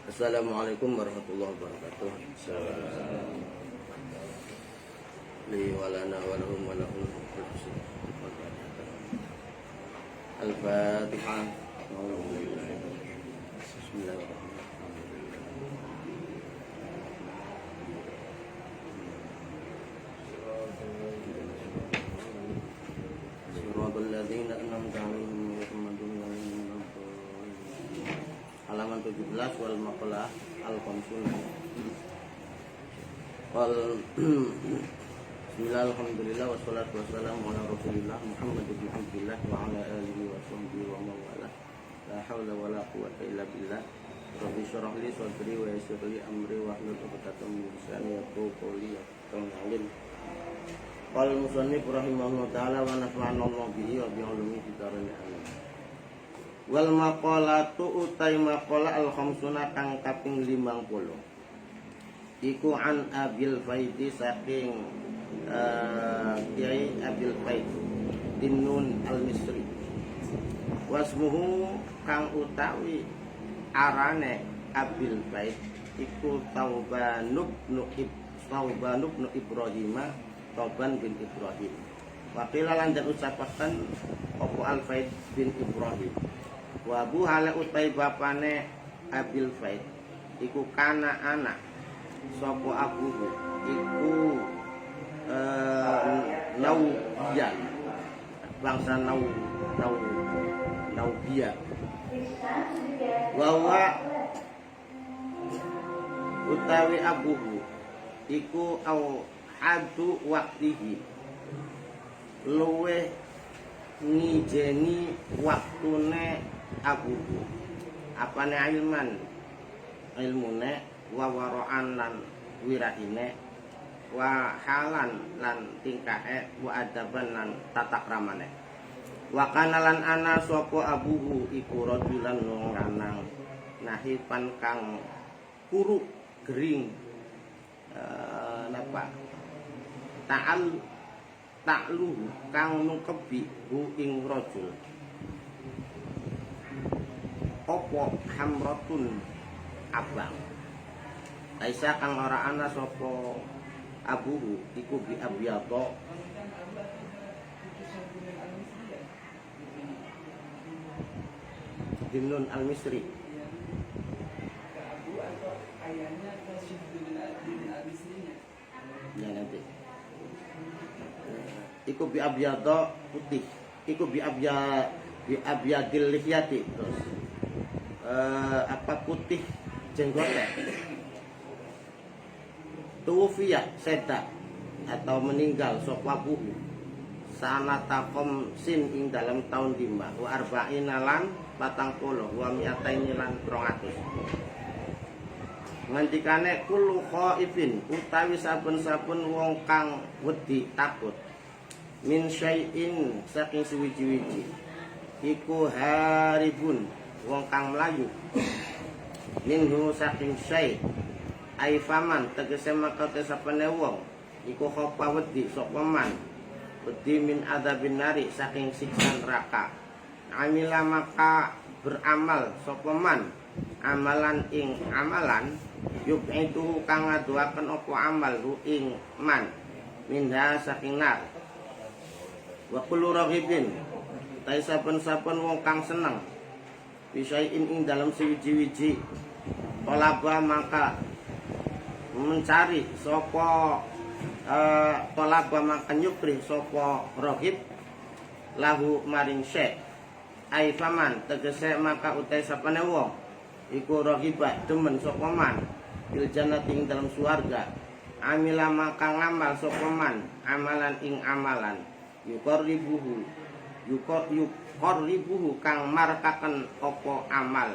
Assalamualaikum warahmatullahi wabarakatuh. Li walana walahum walahum Al-Fatihah. Bismillahirrahmanirrahim. Siratal ladzina an'amta 'alaihim ghairil maghdubi 'alaihim waladdallin. Halaman 17 wal maqalah al-khamsun. Qal bismillah alhamdulillah wassalatu wassalamu ala rasulillah Muhammad ibn Abdillah wa ala alihi wa sahbihi wa man wala. La haula wala quwwata illa billah. Rabbi shrah li sadri wa yassir li amri wa hlul 'uqdatam min lisani yafqahu qawli. Qal musannif rahimahullah ta'ala wa nafa'ana Allah bihi wa bi ulumi fitarin amin. Wal maqalatu utai maqala al khamsuna kang kaping 50. Iku an Abil Faidi saking Kiai Abil Faid Dinun al-Misri. Wasmuhu kang utawi arane Abil Faid iku Taubanub nu Ibrahim, Tauban bin Ibrahim. Wakila lanjut ucapaken opo Al Faid bin Ibrahim. Wa bu hala utai bapane Abil Faid iku kana anak sapa abuhu iku Naubiyan, bangsa Naubia. Wa utawi abuhu iku au hadu waktihi luwe ngijeni waktune abuhu apane ilmune wa wara'an lan wiraine wa halan lan tingkae wa adaban lan tata kramane wa kana lan ana sapa abuhu iku rajulan wong lanang nahipan kang kuru gering ta'lu kang nungkebi hu ing rajul opo hamratun abang. Aisyah kang ora ana sapa abuhu iku bi abyadha Dinun al-Misri. Ya nanti. Iku bi abyadha putih. Iku bi abyadil lihyati terus. Putih jenggotnya. Tuwfiya seda atau meninggal sapa abuhu sanata sin ing dalam tahun 5 wa arba'ina lan 40 wa mi'ataini lan 200. Ngendikane kullu khaifin utawi saben-saben wong kang wedi takut min syai'in saking suwiji-wiji iku haribun wong kang mlayu minhu saking syai' ai faman tegese maka tesapane wong iku khofa wedi sapa man wedi min adzabin nari saking siksa neraka amila maka beramal sapa man amalan ing amalan yub'itu kang ngaduaken apa amal ru ing man minha saking nar wa kullu raghibin tai saben-saben wong kang seneng bisain ing dalam sewiji-wiji tolaba maka mencari sapa tolaba maka nyupri sapa rohib lahu maring syekh ai faman tegese maka utai sapane wong iku rohibah demen sapa man bil jannati ing dalam swarga amila maka ngamal sapa man amalan ing amalan yuqarribuhu kang markaken apa amal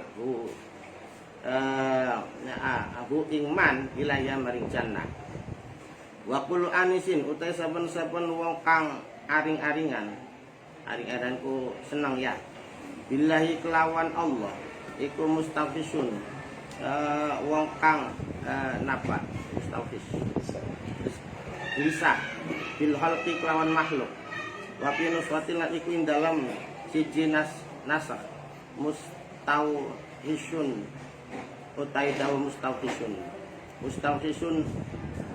abu ingman ilaya maring jannah. Wa kullu anisin utai saben-saben wong kang aring-aringan aring-aringku seneng ya billahi kelawan Allah iku mustafisun wong kang mustafis bisa bil khalqi kelawan makhluk wa fi nuswatin iku ing dalam siji nasakh mustauhisun utai dawa mustawfisun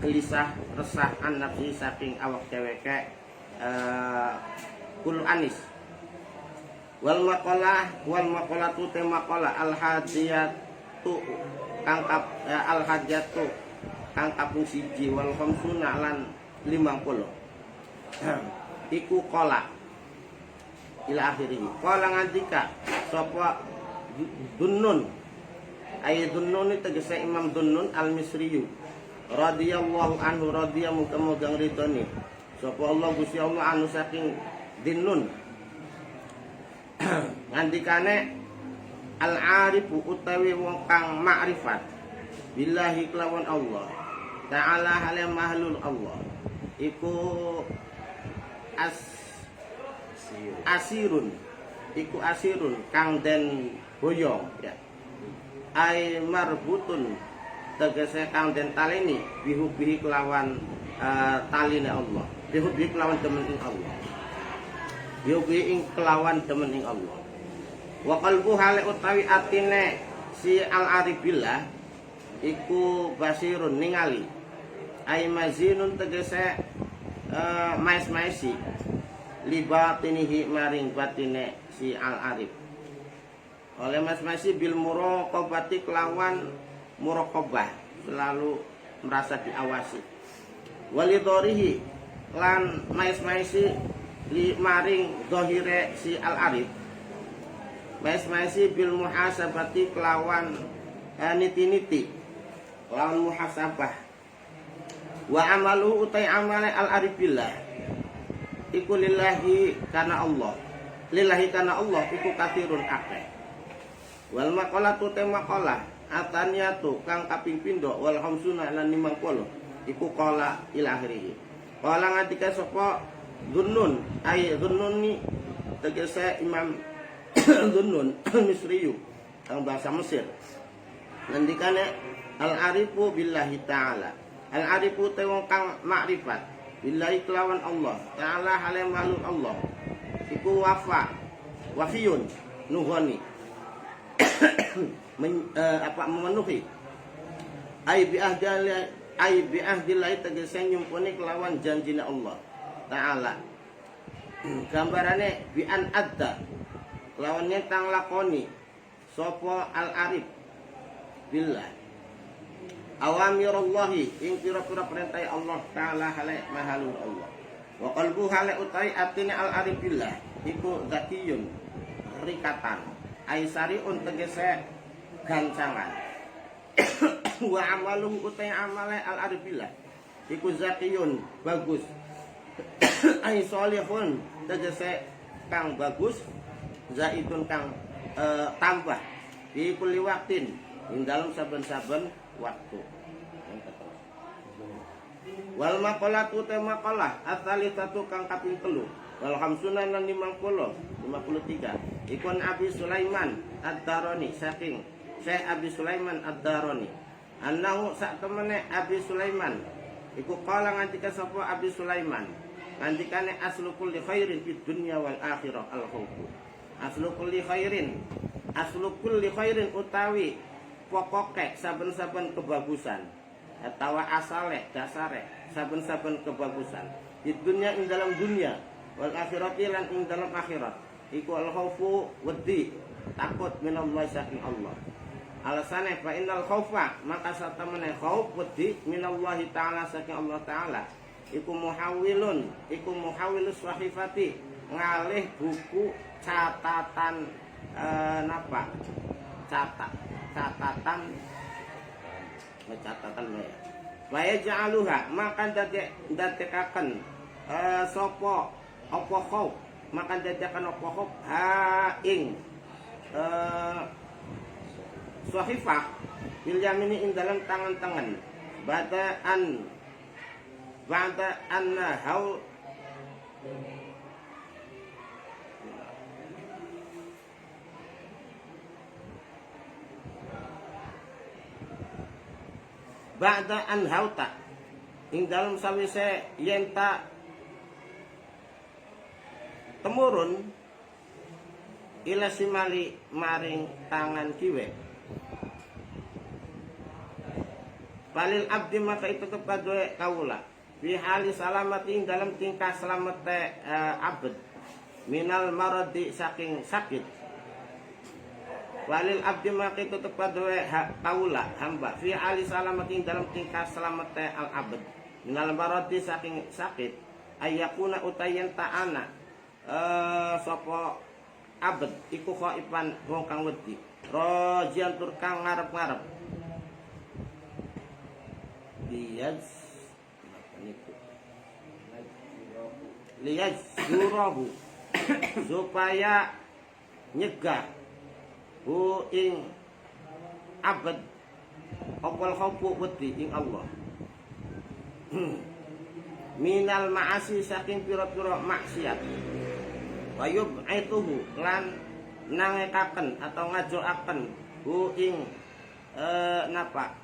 gelisah resah an nafsi saking awak dheweke kul anis wal maqalatu te maqala al hadiyatu al hadiyatu kang kaping siji wal khamsuna lan 50 iku qala ila akhirih qala ngandika sapa Dunnun ay Dunnun tegese Imam Dunnun al-Misriyu radhiyallahu anhu radhiya muga-muga ridhone sapa Allah Gusti Allah anu saking Dinnun ngandikane al-arifu utawi wong kang makrifat billahi kelawan Allah ta'ala halim mahlul Allah iku asirun kang den boyong ya ai marbutun tegese kang den taleni bihubihi kelawan taline Allah bihubihi kelawan demen ing Allah bihubihi ing kelawan demen ing Allah wa qalbu hale utawi atine si al-aribillah iku basirun ningali ai mazinun tegese mais-maisi libatinihi maring batine si al-arif oleh mas-maisi bil muraqabati kelawan muraqabah selalu merasa diawasi walidorihi lan mais-maisi li maring dohire si al-arif mais-maisi bil muhasabati kelawan niti-niti lawan muhasabah wa amalu utai amale al-arif billah iku lillahi kana Allah iku kathirun akeh wal maqalatu te maqalah ataniyatu kang kaping pindho wal khamsuna lan 50 iku qala ila akhirih qala ngadika sapa Dunnun ay Dunnun tegese Imam Dunnun Misriyu kang bahasa Mesir ngendikane al-arifu billahi ta'ala al-arifu te wong kang makrifat billahi kelawan Allah ta'ala halim mahlul Allah iku wafiyun nuhoni memenuhi ai bi ahdillahi tegese nyumpuni kelawan janjine Allah ta'ala gambarane bi an adda kelawan nyetang lakoni sapa al-arif billah awamirullahi ing pira-pira perintah Allah ta'ala hale mahalul Allah wa qalbu hale utai atine al-arif billah iku zakiyun rikatan aisariun tegese gancangan wa amaluhu utai amale al-arif billah iku zakiyun bagus ai solihun tegese kang bagus zaidun kang tambah di kulli waktin ing dalam saben-saben waktu. Wal maqalatu te maqalah asalisatu kang kaping 3 wal khamsuna lan 53 ikun Abi Sulaiman Ad-Darani saking Syekh Abi Sulaiman Ad-Darani annahu sak temene Abi Sulaiman iku kala ngantika sapa Abi Sulaiman ngantikane aslu kulli khairin fid dunya wal akhirah al-khawf aslu kulli khairin utawi pokoke saben-saben kebagusan atau asale dasare saben-saben kebagusan di dunia ing dalam dunia wal akhirati lan ing dalam akhirat iku al-khaufu wedi takut minallah saking Allah alasane fa innal khaufa maka satamene khauf wedi minallahi ta'ala saking Allah ta'ala iku muhawilus sahifati ngalih buku catatan catatan ya. Wa ja'aluha maka dadekaken sapa apa khauf maka dadekaken apa khauf ha ing sahifah bil yamini ing dalam tangan-tangan ba'da anna hau ba'da an hauta ing dalam sawise yen ta temurun ila simali maring tangan kiwe Walil abdi maka itu tetep kadue kaula fi hali salamatin dalam tingkah selamat abd minal maradi saking sakit. Walil abdi maka itu tetep kadue kaula hamba fi hali salamatin dalam tingkah selamat al abd minal maradi saking sakit ayakuna utayan ta'ana sapa abd iku khaifan wong kang wedi rajian tur kang ngarep-ngarep liyaz zurahu supaya nyegah hu ing abad opal khawfu wedi ing Allah minal ma'asi saking pira-pira maksiat wa yub'ituhu lan nangekaken atau ngajoaken hu ing napa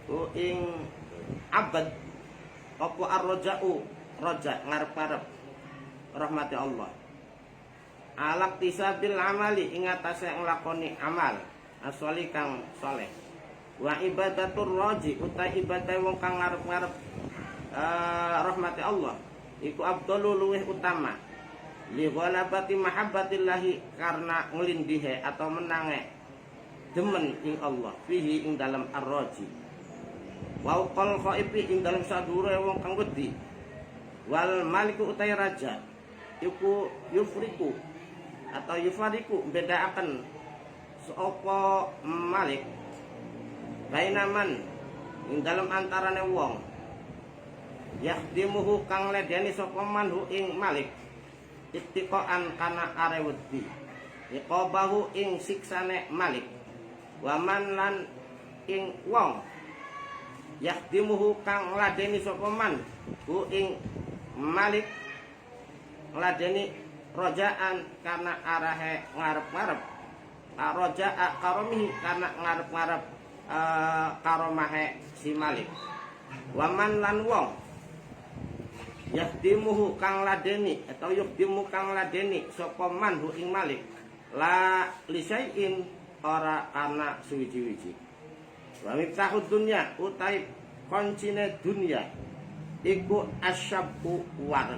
hu ing abad apa ar-raja'u raja ngarep-ngarep rahmati Allah alak tisabil amali ing atase nglakoni amal aswali kang saleh wa ibadatur raji utai ibadah wong kang ngarep-ngarep rahmati Allah iku abdalul luweh utama li ghalabati mahabbatillahi karena ngelindihe atau menange demen ing Allah fihi ing dalam ar-raji wa qal khaifi ing dalam sadure wong kang wedi wal maliku utai raja iku yufriku atau yufariku bedaaken sapa malik bainaman ing dalam antarane wong yahdimuhu kang ledeni sapa manhu ing malik ittiqaan kana are wedi iqabahu ing siksane malik waman lan ing wong yahdimuhu kang ladeni sapa man hu ing malik ladeni rojaan karena arahe ngarep-ngarep roja'a karomihi karena ngarep-ngarep karomahe si malik waman lan wong yahdimuhu kang ladeni atau yuhdimu kang ladeni sapa man hu ing malik la lisaiin ora karena suwiji-wiji wa miftahud dunya utai koncine dunya iku asyabu war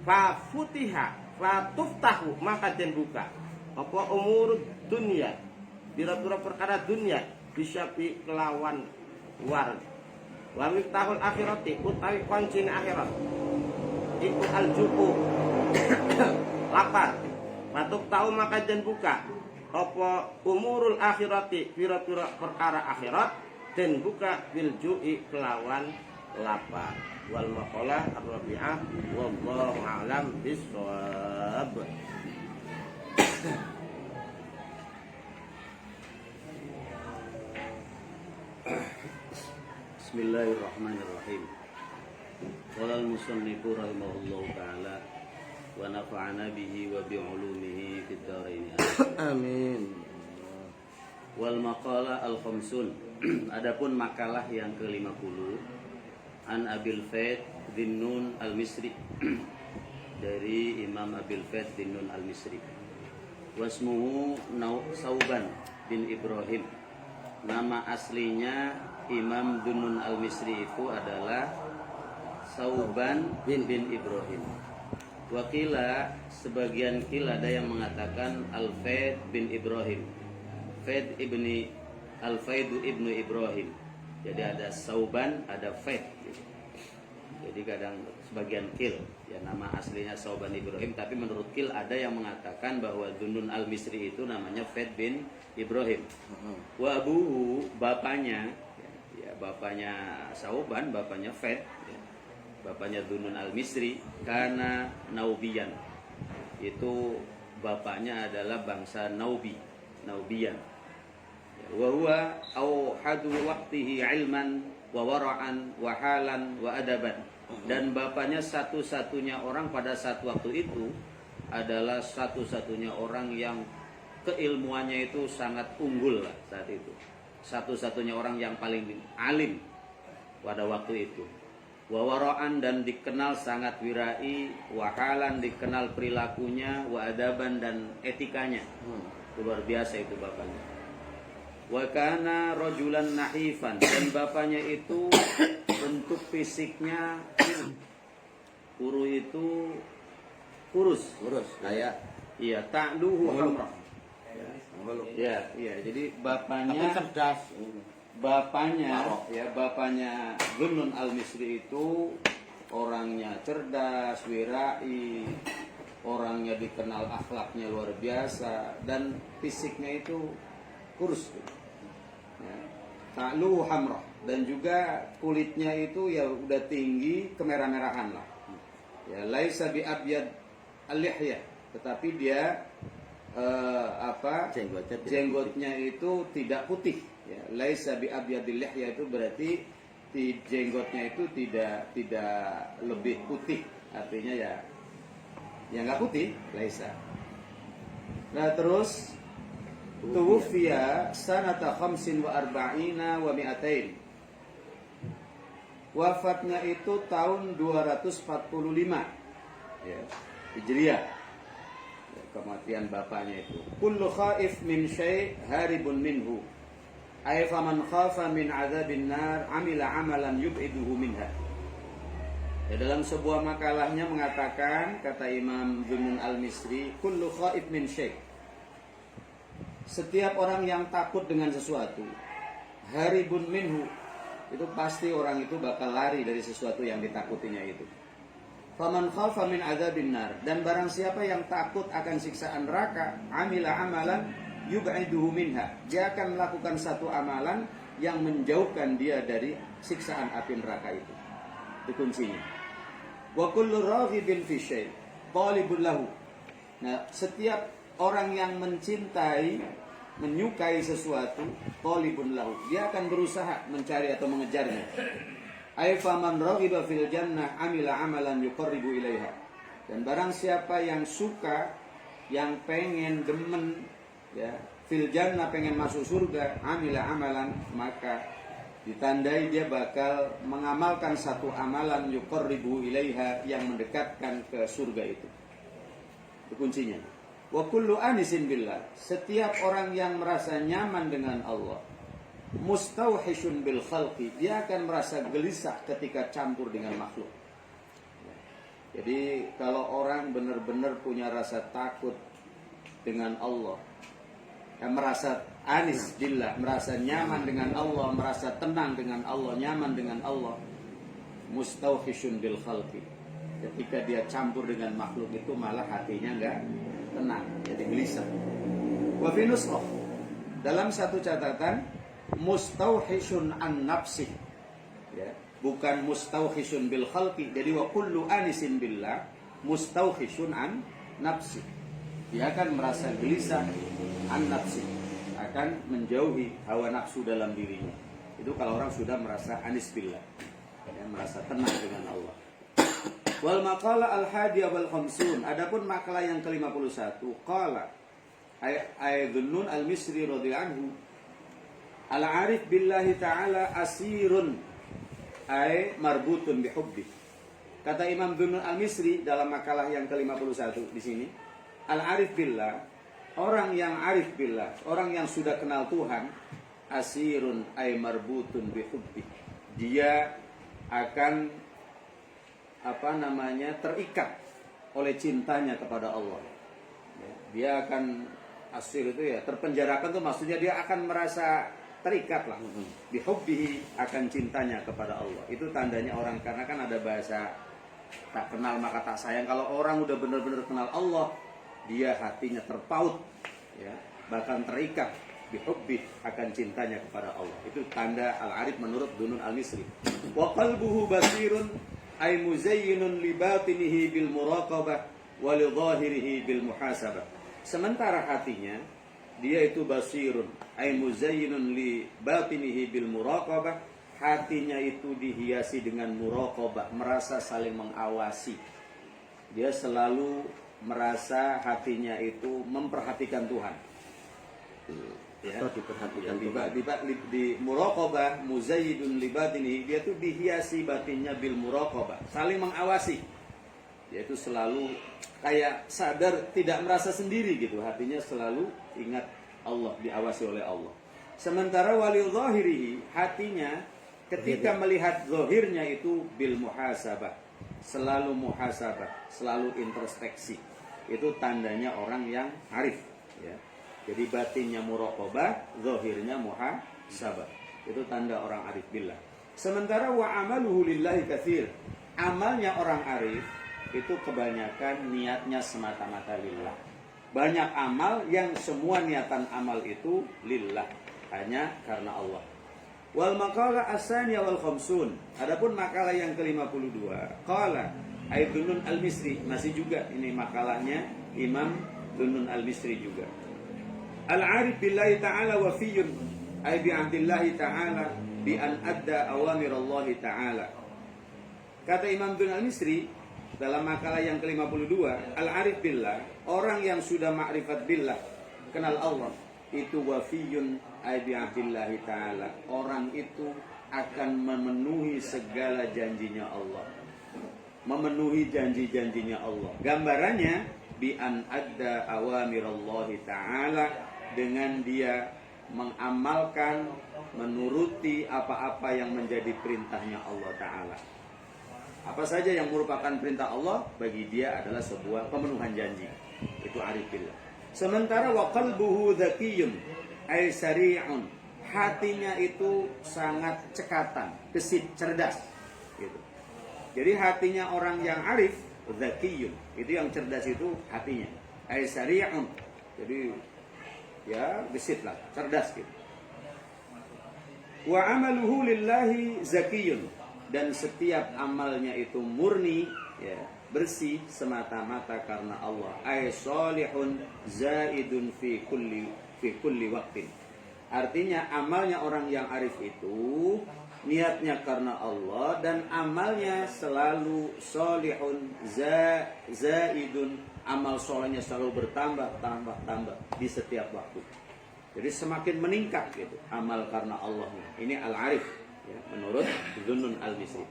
fa futiha fa tuftahu maka den buka apa umur dunya bira-bira perkara dunya bisa pi kelawan war wa miftahul akhirati utawi koncine akhirat iku aljubu lapar patuk tahu maka den buka apa umurul akhirati pira-pira perkara akhirat den buka bil ju'i kelawan lapar wal maqalah ar-rabi'ah wallahu a'lam bissawab. Bismillahirrahmanirrahim. Qala al-musannifu rahimahullahu ta'ala wa nafa'ana bihi wa bi'ulumihi fid dharain. Amin. Wal maqala al-khamsun. Adapun makalah yang ke-50 an Abil Faid bin Nun al-Misri dari Imam Abil Faid bin Nun al-Misri. Wasmuhu Sauban bin Ibrahim. Nama aslinya Imam Dunun al-Misri itu adalah Sauban bin Ibrahim. Wakila sebagian kila ada yang mengatakan Al-Faid bin Ibrahim. Faid ibni Al-Faidu ibnu Ibrahim. Jadi ada Sauban, ada Faid. Jadi kadang sebagian kil ya nama aslinya Sauban Ibrahim, tapi menurut kil ada yang mengatakan bahwa Dunun al-Misri itu namanya Faid bin Ibrahim. Wa abuhu bapaknya ya bapaknya Sauban, bapaknya Faid ya. Bapaknya Dunun al-Misri karena Naubiyan. Itu bapaknya adalah bangsa Naubiyan. Wa huwa auhadu waqtihi ilman wa wara'an wa halan wa adaban. Dan bapaknya satu-satunya orang pada saat waktu itu adalah satu-satunya orang yang keilmuannya itu sangat unggul lah saat itu. Satu-satunya orang yang paling alim pada waktu itu. Wawaraan dan dikenal sangat wirai, wahalan dikenal perilakunya, wa adaban dan etikanya. Luar biasa itu bapaknya. Wa kana rajulan nahifan, dan bapaknya itu bentuk fisiknya kuru itu kurus. Lurus kayak Iya, ta'luhu hamra. mengeluh. Ya, iya. Jadi Tapi bapaknya cerdas. bapaknya Dhunnun al-Misri itu orangnya cerdas, wirai, orangnya dikenal akhlaknya luar biasa, dan fisiknya itu kurus. Ya. Ta'luhu hamra, dan juga kulitnya itu ya udah tinggi kemerah-merahan lah. Ya, laisa bi abyad al-lihya, tetapi dia jenggotnya itu tidak putih. Ya, laisa bi abyadil lihya itu berarti jenggotnya itu tidak lebih putih, artinya ya nggak putih, laisa. Nah terus tuwfiya sanata 45 wa 200. Wafatnya itu tahun 245 ya, Hijriah. Ya, kematian bapaknya itu. Kullu khaif min syai' haribun minhu. Ay faman khafa min adzabin nar amila amalan yub'iduhu minha. Ya, dalam sebuah makalahnya mengatakan, kata Imam Dhunnun al-Misri, kullu khaif min syai'. Setiap orang yang takut dengan sesuatu, haribun minhu, itu pasti orang itu bakal lari dari sesuatu yang ditakutinya itu. Faman khafa min adzabin nar, dan barang siapa yang takut akan siksaan neraka, amila amalan yub'iduhu minha, dia akan melakukan satu amalan yang menjauhkan dia dari siksaan api neraka itu. Itu kuncinya. Wa kullu raghibin fi syai' talibun lahu. Nah, setiap orang yang mencintai, menyukai sesuatu, talibun lahu, dia akan berusaha mencari atau mengejarnya. Ay faman raghiba fil jannah amila amalan yuqarribu ilaiha. Dan barang siapa yang suka, yang pengen, demen ya, fil jannah, pengen masuk surga, amila amalan, maka ditandai dia bakal mengamalkan satu amalan yuqarribu ilaiha, yang mendekatkan ke surga itu. Itu kuncinya. Wa kullu anisin billah, setiap orang yang merasa nyaman dengan Allah, mustauhishun bil khalqi, dia akan merasa gelisah ketika campur dengan makhluk. Jadi kalau orang benar-benar punya rasa takut dengan Allah, yang merasa anis billah, merasa nyaman dengan Allah, merasa tenang dengan Allah, nyaman dengan Allah, mustauhishun bil khalqi, ketika dia campur dengan makhluk itu malah hatinya enggak tenang, jadi gelisah. Wa fi nusrah, dalam satu catatan, mustauhishun an nafsi, ya, bukan mustauhishun bil khalqi. Jadi wa kullu anisin billah mustauhishun an nafsi, dia akan merasa gelisah an nafsi, akan menjauhi hawa nafsu dalam dirinya. Itu kalau orang sudah merasa anis billah, ya, merasa tenang dengan Allah. Wal maqala al hadiya wal khamsun, adapun makalah yang ke-51, qala ay Dhunnun al-Misri radhiyallahu anhu, al-arif billahi ta'ala asirun ay marbutun bihubbi. Kata Imam Dhunnun al-Misri dalam makalah yang ke-51 di sini, al-arif billah, orang yang arif billah, orang yang sudah kenal Tuhan, asirun ay marbutun bihubbi, dia akan terikat oleh cintanya kepada Allah. Dia akan asir itu ya, terpenjarakan tuh maksudnya dia akan merasa terikat lah. Bihubbihi, akan cintanya kepada Allah. Itu tandanya orang, karena kan ada bahasa tak kenal maka tak sayang. Kalau orang udah benar-benar kenal Allah, dia hatinya terpaut, ya, bahkan terikat. Bihubbi, akan cintanya kepada Allah. Itu tanda al-arif menurut Dhunnun al-Misri. Wa qalbuhu basirun ay muzayyinun li batinihi bil muraqabah wa li zahirihi bil muhasabah. Sementara hatinya, dia itu basirun ay muzayyinun li batinihi bil muraqabah, hatinya itu dihiasi dengan muraqabah, merasa saling mengawasi. Dia selalu merasa hatinya itu memperhatikan Tuhan. Ya, diperhatikan di muraqabah, muzayyidun li batinihi, dia itu dihiasi batinnya bil muraqabah, saling mengawasi. Dia itu selalu kayak sadar, tidak merasa sendiri gitu, hatinya selalu ingat Allah, diawasi oleh Allah. Sementara wali zahirihi, hatinya ketika melihat zahirnya itu bil muhasabah, selalu muhasabah, selalu introspeksi. Itu tandanya orang yang arif, ya. Jadi batinnya muraqabah, zahirnya muhasabah. Itu tanda orang arif billah. Sementara wa amaluhu lillahi katsir. Amalnya orang arif itu kebanyakan niatnya semata-mata lillah. Banyak amal yang semua niatan amal itu lillah, hanya karena Allah. Wal maqala as-saniyah wal khamsun. Adapun makalah yang ke-52, qala Dunnun al-Misri, masih juga ini makalahnya Imam Dunnun al-Misri juga. Al-arif billahi ta'ala wafiyun ay bi'ahdillahi ta'ala bi an adda awamir Allah ta'ala. Kata Imam Dunnun al-Misri dalam makalah yang ke-52, al-arif billah, orang yang sudah ma'rifat billah, kenal Allah, itu wafiyun ay bi'ahdillahi ta'ala. Orang itu akan memenuhi segala janjinya Allah, memenuhi janji-janjinya Allah. Gambarannya bi an adda awamirallahi ta'ala, dengan dia mengamalkan, menuruti apa-apa yang menjadi perintahnya Allah ta'ala. Apa saja yang merupakan perintah Allah bagi dia adalah sebuah pemenuhan janji. Itu arif billah. Sementara wa qalbuhu dzakiyun ay sari'un, hatinya itu sangat cekatan, gesit, cerdas gitu. Jadi hatinya orang yang arif, dzakiyun, itu yang cerdas itu hatinya. Ay sari'un. Jadi ya gesit lah, cerdas gitu. Wa amaluhu lillahi zakiyun, dan setiap amalnya itu murni, ya, bersih semata-mata karena Allah. Ay salihun zaidun fi kulli waqtin. Artinya amalnya orang yang arif itu niatnya karena Allah, dan amalnya selalu solihun zaidun, amal solehnya selalu bertambah di setiap waktu. Jadi semakin meningkat gitu amal karena Allahnya. Ini al-arif, ya, menurut Dunnun al-Misri.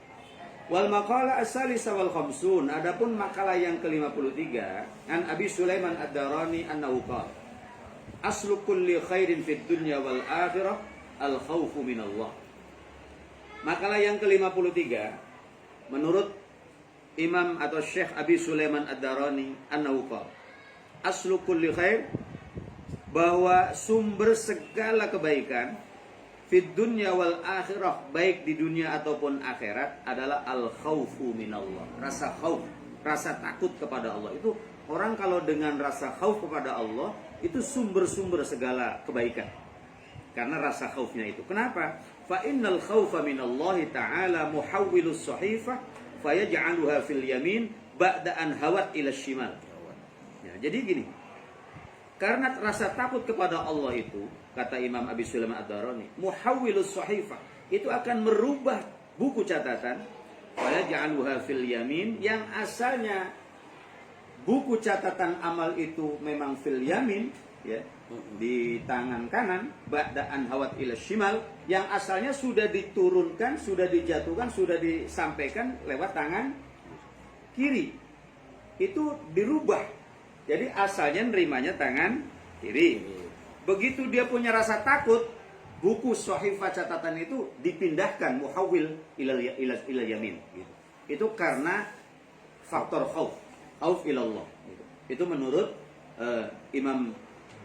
Wal maqala as-salisa wal khamsun. Adapun makalah yang ke-53, an Abi Sulaiman ad-Darani annahu qala aslu kulli khairin fid dunya wal akhirah al khaufu minallah. Makalah yang ke-53 menurut Imam atau Syekh Abi Sulaiman ad-Darani annahu qala aslu kulli khair, bahwa sumber segala kebaikan fid dunya wal akhirah, baik di dunia ataupun akhirat, adalah al khaufu minallah. Rasa khauf, rasa takut kepada Allah. Itu orang kalau dengan rasa khauf kepada Allah, itu sumber-sumber segala kebaikan. Karena rasa khaufnya itu. Kenapa? Fa innal khaufa minallahi ta'ala muhawwilus sahifah fayaj'aluha fil yamin ba'da an hawat ila shimal. Ya, jadi gini. Karena rasa takut kepada Allah itu, kata Imam Abi Sulaiman ad-Darani, muhawwilus sahifah, itu akan merubah buku catatan fayaj'aluha fil yamin, yang asalnya buku catatan amal itu memang fil yamin, ya, di tangan kanan, ba'da'an hawat ila shimal, yang asalnya sudah diturunkan, sudah dijatuhkan, sudah disampaikan lewat tangan kiri. Itu dirubah. Jadi asalnya nerimanya tangan kiri. Begitu dia punya rasa takut, buku sahifah catatan itu dipindahkan muhawwil ila yamin gitu. Itu karena faktor khauf ilallah gitu. Itu menurut Imam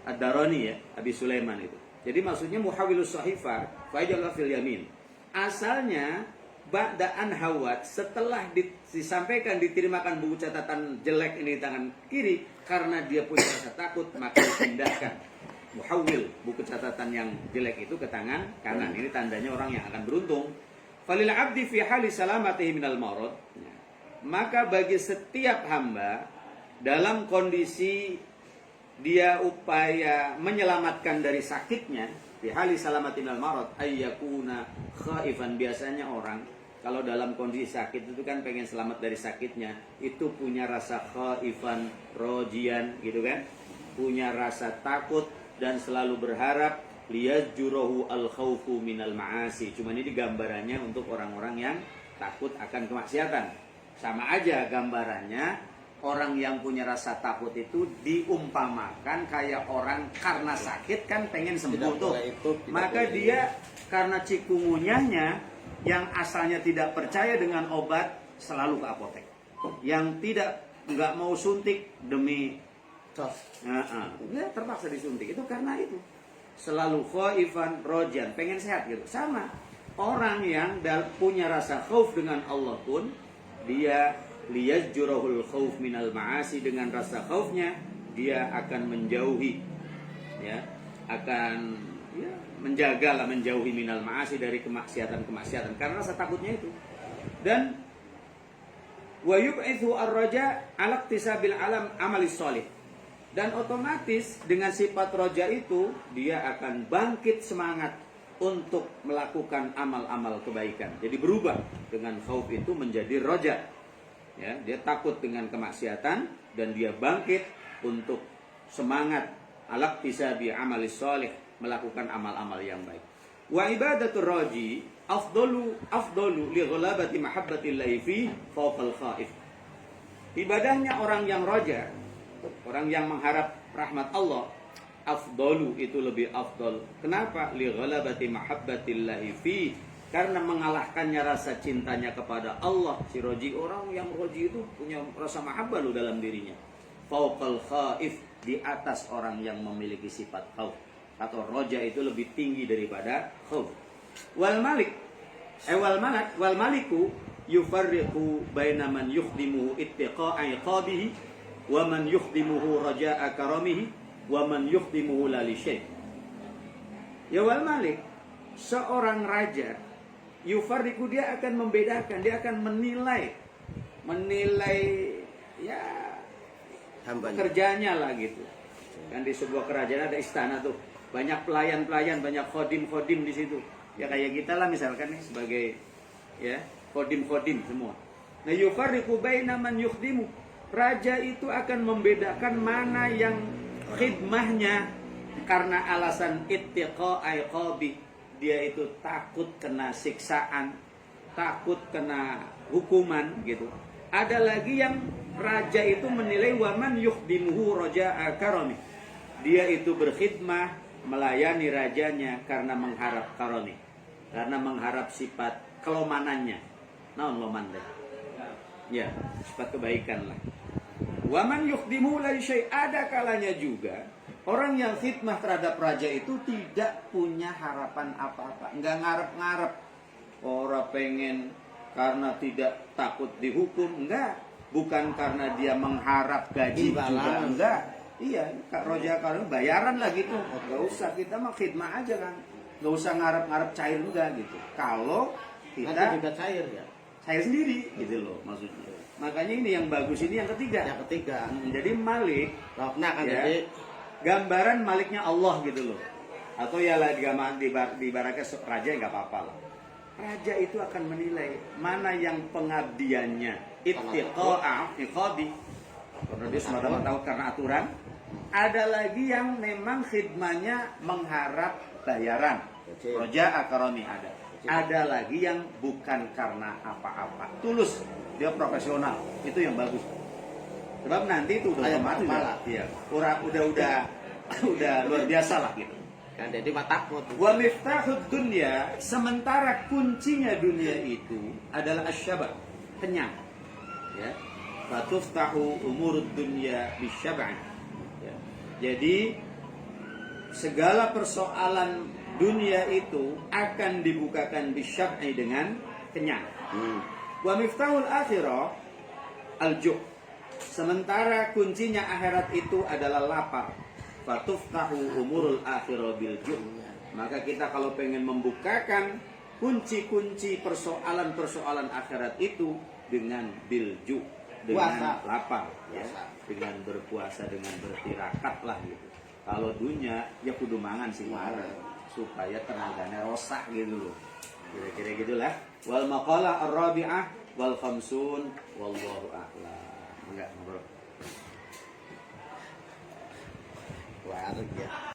Ad-Darani, ya, Abi Sulaiman itu. Jadi maksudnya muhawwilus sahifah fa'idallah fil yamin. Asalnya ba'da'an hawat, setelah disampaikan, diterimakan buku catatan jelek ini di tangan kiri, karena dia punya rasa takut, maka dipindahkan muhawwil buku catatan yang jelek itu ke tangan kanan. Ini tandanya orang yang akan beruntung. Falil abdi fi hali salamatihi minal marad. Maka bagi setiap hamba dalam kondisi dia upaya menyelamatkan dari sakitnya, fi hali salamati minal marad ayyakuna khaifan. Biasanya orang kalau dalam kondisi sakit itu kan pengen selamat dari sakitnya, itu punya rasa khaifan rojian gitu kan, punya rasa takut dan selalu berharap liyajurahu al khaufu minal ma'asi. Cuma ini gambarannya untuk orang-orang yang takut akan kemaksiatan. Sama aja gambarannya orang yang punya rasa takut itu diumpamakan kayak orang karena sakit kan pengen sembuh Tidak tuh. boleh itu, tidak Maka boleh dia karena cikungunyahnya yang asalnya tidak percaya dengan obat selalu ke apotek. Yang nggak mau suntik demi dia terpaksa disuntik. Itu karena itu. Selalu khaifan rojan, pengen sehat gitu. Sama. Orang yang punya rasa khauf dengan Allah pun dia liyajurahul khauf minal ma'asi, dengan rasa khaufnya dia akan menjauhi, ya, akan menjagalah, menjauhi minal ma'asi, dari kemaksiatan karena rasa takutnya itu. Dan wa yub'ithu ar-raja ala iktisabil alam amalis sholih, dan otomatis dengan sifat roja itu dia akan bangkit semangat untuk melakukan amal-amal kebaikan. Jadi berubah dengan khauf itu menjadi roja. Ya, dia takut dengan kemaksiatan dan dia bangkit untuk semangat alaq tisabi amalis sholih, melakukan amal-amal yang baik. Wa ibadatur raji afdalu li ghalabati mahabbatillahi fi fawqal khaif. Ibadahnya orang yang roja, orang yang mengharap rahmat Allah, afdalu itu lebih afdal. Kenapa? Li ghalabati mahabbatillahi fi, karena mengalahkannya rasa cintanya kepada Allah. Si roji, orang yang roji itu punya rasa mahabbah lo dalam dirinya. Fauqal khaif, di atas orang yang memiliki sifat khauf. Atau roja itu lebih tinggi daripada khauf. Wal maliku yufarriqu baina man yukhdimuhu ittiqa'a iqabihi wa man yukhdimuhu raja'a karamihi wa man yukhdimuhu la li syai'. Ya wal malik, seorang raja, yufarriqu, dia akan membedakan, dia akan menilai ya pekerjaannya lah gitu. Kan di sebuah kerajaan ada istana tuh, banyak pelayan-pelayan, banyak khodim-khodim di situ. Ya kayak kita lah misalkan nih sebagai ya khodim-khodim semua. Nah, yufarriqu baina man yukhdimu, raja itu akan membedakan mana yang khidmahnya karena alasan ittiqa'a iqabi, dia itu takut kena siksaan, takut kena hukuman gitu. Ada lagi yang raja itu menilai waman yukhdimuhu raja'a karami, dia itu berkhidmah, melayani rajanya karena mengharap karami, karena mengharap sifat kelomanannya. Naon loman deh? Ya, sifat kebaikan lah. Waman yukhdimuhu la syai', ada kalanya juga orang yang khidmah terhadap raja itu tidak punya harapan apa-apa, enggak ngarep-ngarep. Orang pengen karena tidak takut dihukum, enggak. Bukan karena dia mengharap gaji juga, enggak. Iya, Kak Roja kalau bayaran lah gitu. Enggak usah, kita mah khidmah aja kan. Enggak usah ngarep-ngarep cair enggak gitu. Kalau kita nanti juga cair ya. Cair sendiri gitu loh maksudnya. Makanya ini yang bagus, ini yang ketiga. Yang ketiga. Jadi Malik, Rokna kan ya, jadi gambaran Maliknya Allah gitu loh. Atau ya lah di barakah raja nggak apa-apa lah. Raja itu akan menilai mana yang pengabdiannya ittiqa'a iqabi, karena dia semata-mata tahu karena aturan. Ada lagi yang memang khidmahnya mengharap bayaran, roja akaroni ada. Ada lagi yang bukan karena apa-apa, tulus, dia profesional, itu yang bagus. Sebab nanti itu udah mati lah, iya. Udah luar biasa lah gitu. kan jadi takut. Wa miftahud dunya, sementara kuncinya dunia itu adalah asyabah, kenyang. Ya. Fatuftahu umurud dunya bisyab'an. Ya. Jadi segala persoalan dunia itu akan dibukakan bisyab'i dengan kenyang. Wa miftahul akhirah al-ju'. Sementara kuncinya akhirat itu adalah lapar. Fatuftahu umurul akhirah bil ju'. Maka kita kalau pengen membukakan kunci-kunci persoalan-persoalan akhirat itu dengan bil ju', dengan lapar, ya. Dengan berpuasa, dengan bertirakat lah gitu. Kalau dunia ya kudu mangan sih supaya tenaganya rosak gitu loh. Kira-kira gitulah. Wal maqalah ar-rabi'ah wal khamsun wallahu a'lam. Enggak, bro. Wah, ya.